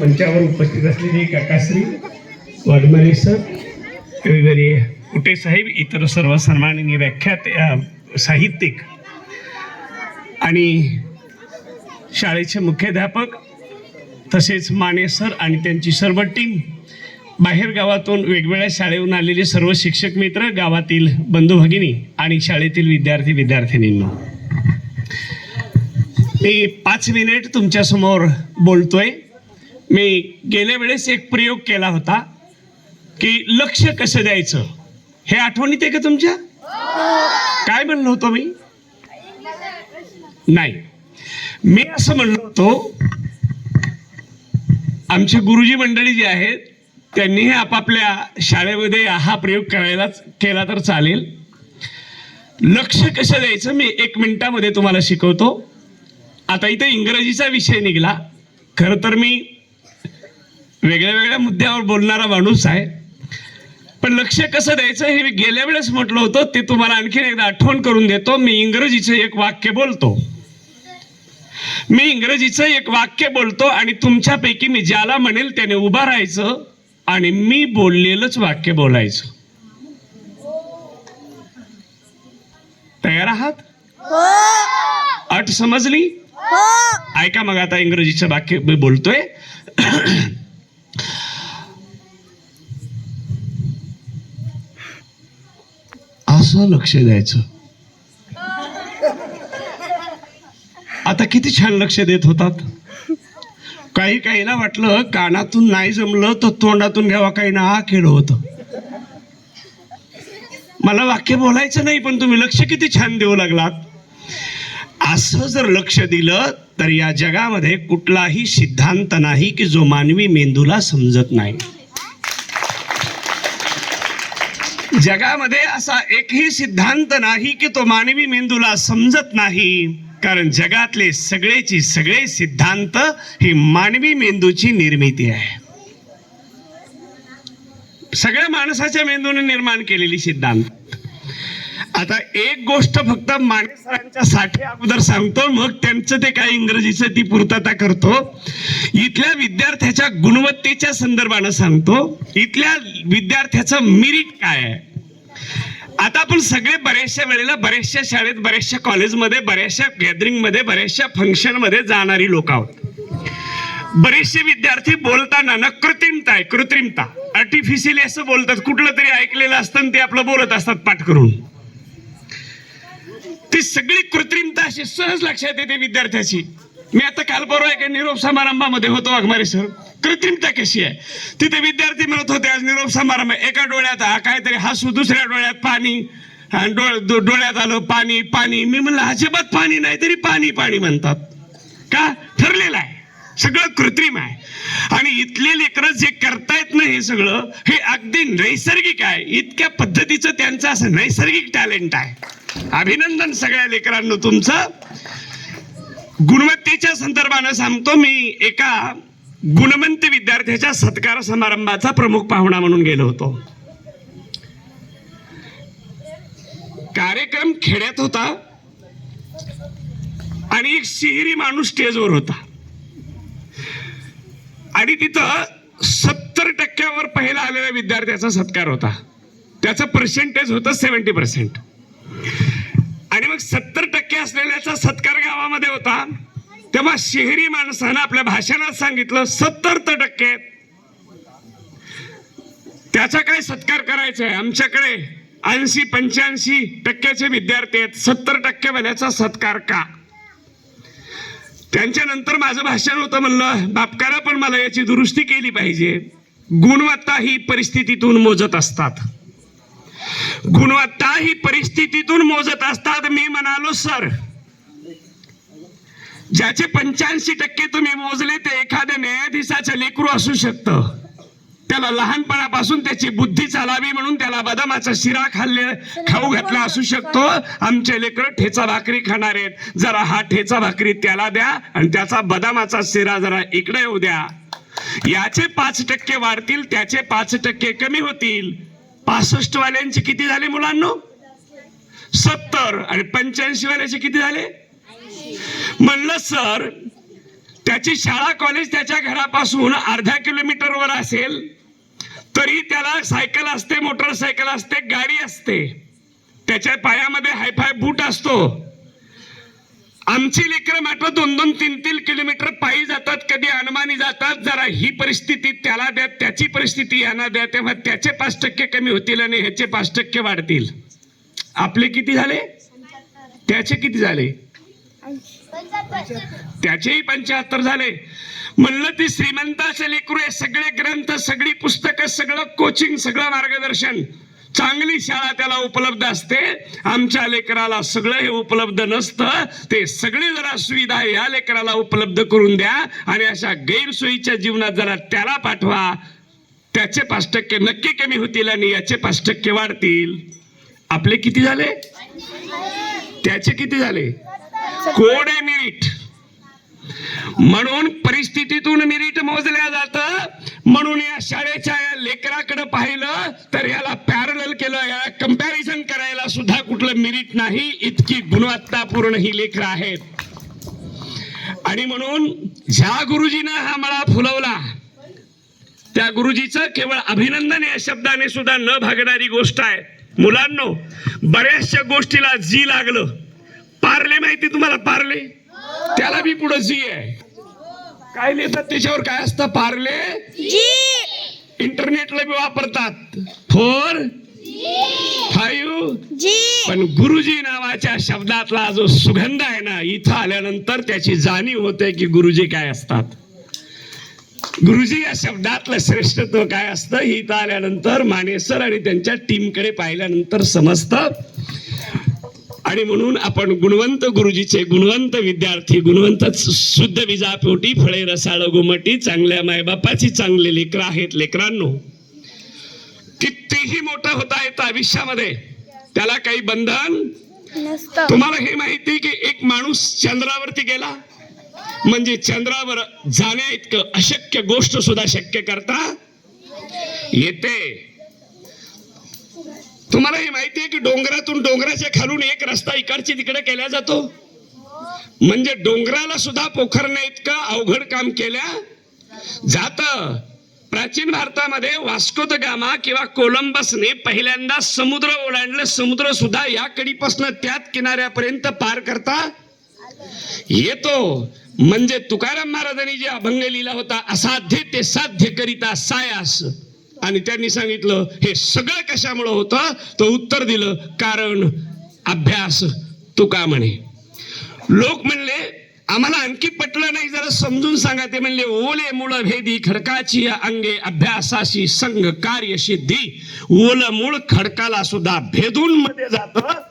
मंचावर उपस्थित असलेले काकाश्री वाघमारे सर, कविवर्य कुटे साहेब, इतर सर्व सन्माननीय व्याख्याते साहित्यिक आणि शाळेचे मुख्याध्यापक तसेच माने सर आणि त्यांची सर्व टीम, बाहेर गावातून वेगवेगळ्या शाळेहून आलेले सर्व शिक्षक मित्र, गावातील बंधू भगिनी आणि शाळेतील विद्यार्थी विद्यार्थिनींनो, मी 5 मिनिट तुमच्या समोर बोलतोय. मी गेल्या वेळेस एक प्रयोग केला होता की लक्ष कसं द्यायचं, हे आठवणीत आहे का तुमच्या? काय म्हणलो होतो मी? नाही, मी असं म्हणलो होतो, आमचे गुरुजी मंडळी जे आहेत त्यांनी आपापल्या शाळेमध्ये हा प्रयोग केला तर चालेल. लक्ष कसं द्यायचं मी 1 मिनिटामध्ये तुम्हाला शिकवतो. आता इथे इंग्रजीचा विषय निघाला. खरं तर मी वेगळ्या वेगळ्या मुद्द्यावर बोलणारा माणूस आहे, पण लक्ष कसं द्यायचं हे मी गेल्या वेळेस म्हटलं होतं, ते तुम्हाला आणखीन एकदा आठवण करून देतो. मी इंग्रजीचं एक वाक्य बोलतो आणि तुमच्यापैकी मी ज्याला म्हणेल त्याने उभा राहायचं आणि मी बोललेलंच वाक्य बोलायचं. तयार आहात? अट समजली? ऐका मग, आता इंग्रजीचं वाक्य मी बोलतोय. असं लक्ष द्यायचं. आता किती छान लक्ष देत होतात. काहीला वाटलं कानातून नाही जमलं तर तोंडातून घ्यावा, काही ना केलं होतं. मला वाक्य बोलायचं नाही, पण तुम्ही लक्ष किती छान देऊ लागलात. असं जर लक्ष दिलं तर या जगामध्ये कुठलाही सिद्धांत नाही की जो मानवी मेंदूला समजत नाही. जगामध्ये असा एकही सिद्धांत नाही की तो मानवी मेंदूला समजत नाही, कारण जगातले सगळे सिद्धांत ही मानवी मेंदूची निर्मिती आहे. सगळ्या माणसाच्या मेंदूने निर्माण केलेली सिद्धांत. आता एक गोष्ट फक्त माने सरांच्या साठी अगोदर सांगतो, मग त्यांचं ते काय इंग्रजीचं ती पूर्तता करतो. इथल्या विद्यार्थ्याच्या गुणवत्तेच्या संदर्भानं सांगतो, इथल्या विद्यार्थ्याचं मेरिट काय आहे. आता आपण सगळे बऱ्याचशा वेळेला बऱ्याचशा शाळेत, बऱ्याचशा कॉलेजमध्ये, बऱ्याचशा गॅदरिंगमध्ये, बऱ्याचशा फंक्शनमध्ये जाणारी लोक आहोत. बरेचसे विद्यार्थी बोलताना ना कृत्रिमता आर्टिफिशियली असं बोलतात. कुठलं तरी ऐकलेलं असतं ते आपलं बोलत असतात पाठ करून. ती सगळी कृत्रिमता अशी सहज लक्षात येते विद्यार्थ्याची. मी आता काल परवा एका निरोप समारंभामध्ये होतो वाघमारे सर. कृत्रिमता कशी आहे तिथे विद्यार्थी म्हणत होते, आज निरोप समारंभ, एका डोळ्यात काहीतरी हसू, दुसऱ्या डोळ्यात पाणी, डोळ्यात आलं पाणी. मी म्हणलं अजिबात पाणी नाही, तरी पाणी म्हणतात का? ठरलेलं आहे, सगळं कृत्रिम आहे. आणि इथले लेकरं जे करतायत ना, हे सगळं हे अगदी नैसर्गिक आहे. इतक्या पद्धतीचं त्यांचं असं नैसर्गिक टॅलेंट आहे. अभिनंदन सगळ्या लेकरांनो तुमचं. गुणवत्तेच्या संदर्भानं सांगतो, मी एका गुणवंत विद्यार्थ्याच्या सत्कार समारंभाचा प्रमुख पाहुणा म्हणून गेलो होतो. कार्यक्रम खेड्यात होता आणि एक शिहिरी माणूस स्टेजवर होता आणि तिथं 70% पहिला आलेल्या विद्यार्थ्याचा सत्कार होता. त्याचं पर्सेंटेज होतं 70%. आणि मग 70% असलेल्याचा सत्कार गावामध्ये होता. तेव्हा शहरी माणसानं आपल्या भाषणात सांगितलं 70% त्याचा काय सत्कार करायचा आहे. आमच्याकडे 80-85% विद्यार्थी आहेत, 70% वाल्याचा सत्कार का? त्यांच्यानंतर माझं भाषण होतं, म्हणलं बापकारा, पण मला याची दुरुस्ती केली पाहिजे. गुणवत्ता ही परिस्थितीतून मोजत असतात. गुणवत्ता ही परिस्थितीतून मोजत असतात. मी म्हणालो, सर, ज्याचे 85% तुम्ही मोजले ते एखाद्या न्यायाधीशाचं लेकरू असू शकतं. त्याला लहानपणापासून त्याची बुद्धी चालावी म्हणून त्याला बदामाचा शिरा खाऊ घातला असू शकतो. आमचे लेकर ठेचा भाकरी खाणार आहेत, जरा हा ठेचा भाकरी त्याला द्या आणि त्याचा बदामाचा शिरा जरा इकडे येऊ द्या. याचे 5% वाढतील, त्याचे 5% कमी होतील. 65 वाल्यांचे किती झाले मुलांनो? 70. आणि 85 वाल्याचे किती झाले? म्हणलं सर, त्याची शाळा कॉलेज त्याच्या घरापासून अर्ध्या किलोमीटरवर असेल तरी त्याला सायकल असते, मोटरसायकल असते, गाडी असते, त्याच्या पायामध्ये हायफाय बूट असतो. आमची लेकरं मात्र 2-2, 3-3 किलोमीटर पायी जातात, कधी अनमानी जातात. जरा ही परिस्थिती त्याला द्या, त्याची परिस्थिती यांना द्या, तेव्हा त्याचे 5% कमी होतील आणि ह्याचे 5% वाढतील. आपले किती झाले? त्याचे किती झाले? त्याचेही 75 झाले. म्हणलं ती श्रीमंताचे लेकरू आहे, सगळे ग्रंथ, सगळी पुस्तकं, सगळं कोचिंग, सगळं मार्गदर्शन, चांगली शाळा त्याला उपलब्ध असते. आमच्या लेकराला सगळं हे उपलब्ध नसतं. ते सगळे जरा सुविधा या लेकराला उपलब्ध करून द्या आणि अशा गैरसोयीच्या जीवनात जरा त्याला पाठवा. त्याचे 5% नक्की कमी होतील आणि याचे 5% वाढतील. आपले किती झाले? त्याचे किती झाले? कोड आहे मेरिट. म्हणून परिस्थितीतून मेरिट मोजल्या जातं. म्हणून या शाळेच्या या लेकराकडे पाहिलं तर याला पॅरलल केलं, याला कंपॅरिझन करायला सुद्धा कुठलं मेरिट नाही. इतकी गुणवत्तापूर्ण ही लेकरं आहेत. आणि म्हणून ज्या गुरुजीनं हा मळा फुलवला त्या गुरुजीचं केवळ अभिनंदन या शब्दाने सुद्धा न भागणारी गोष्ट आहे. मुलांनो, बऱ्याचशा गोष्टीला जी लागलं. पार्ले माहिती तुम्हाला? पार्ले, त्याला बी पुढे जी आहे. काय लिहितात त्याच्यावर? काय असतं? पार्ले जी. इंटरनेटला बी वापरतात 4 5 जी. पण गुरुजी नावाच्या शब्दातला जो सुगंध आहे ना, इथं आल्यानंतर त्याची जाणीव होते की गुरुजी काय असतात. गुरुजी या शब्दातलं श्रेष्ठत्व काय असतं हे इथं आल्यानंतर माने सर आणि त्यांच्या टीमकडे पाहिल्यानंतर समजतं. आणि म्हणून आपण गुणवंत गुरुजीचे गुणवंत विद्यार्थी, गुणवंत शुद्ध विजापोटी फळे रसाळ गोमटी, चांगल्या मायबापाची चांगले लेकर आहेत. लेकरांनो, कितीही मोठं होता येतं आयुष्यामध्ये, त्याला काही बंधन नसतं. तुम्हाला हे माहिती की एक माणूस चंद्रावरती गेला म्हणजे चंद्रावर जाण्या इतकं अशक्य गोष्ट सुद्धा शक्य करता येते. तुम्हाला हे माहिती आहे की डोंगरातून, डोंगराच्या खालून एक रस्ता इकडची तिकडे केला जातो. म्हणजे डोंगराला सुद्धा पोखरण्या इतकं अवघड काम केल्या जातं. प्राचीन भारतामध्ये वास्को द गामा किंवा कोलंबसने पहिल्यांदा समुद्र ओलांडलं. समुद्र सुद्धा या कडीपासून त्यात किनाऱ्यापर्यंत पार करता येतो. म्हणजे तुकाराम महाराजांनी जे अभंग लिहिला होता, असाध्य ते साध्य करिता सायास, आणि त्यांनी सांगितलं हे सगळं कशामुळे होतं, तो उत्तर दिलं, कारण अभ्यास. तुका म्हणे. लोक म्हणले आम्हाला आणखी पटलं नाही, जरा समजून सांगा. ते म्हणले ओले मूळ भेदी खडकाची अंगे, अभ्यासाशी संग कार्य सिद्धी. ओल मूळ खडकाला सुद्धा भेदून मध्ये जातं.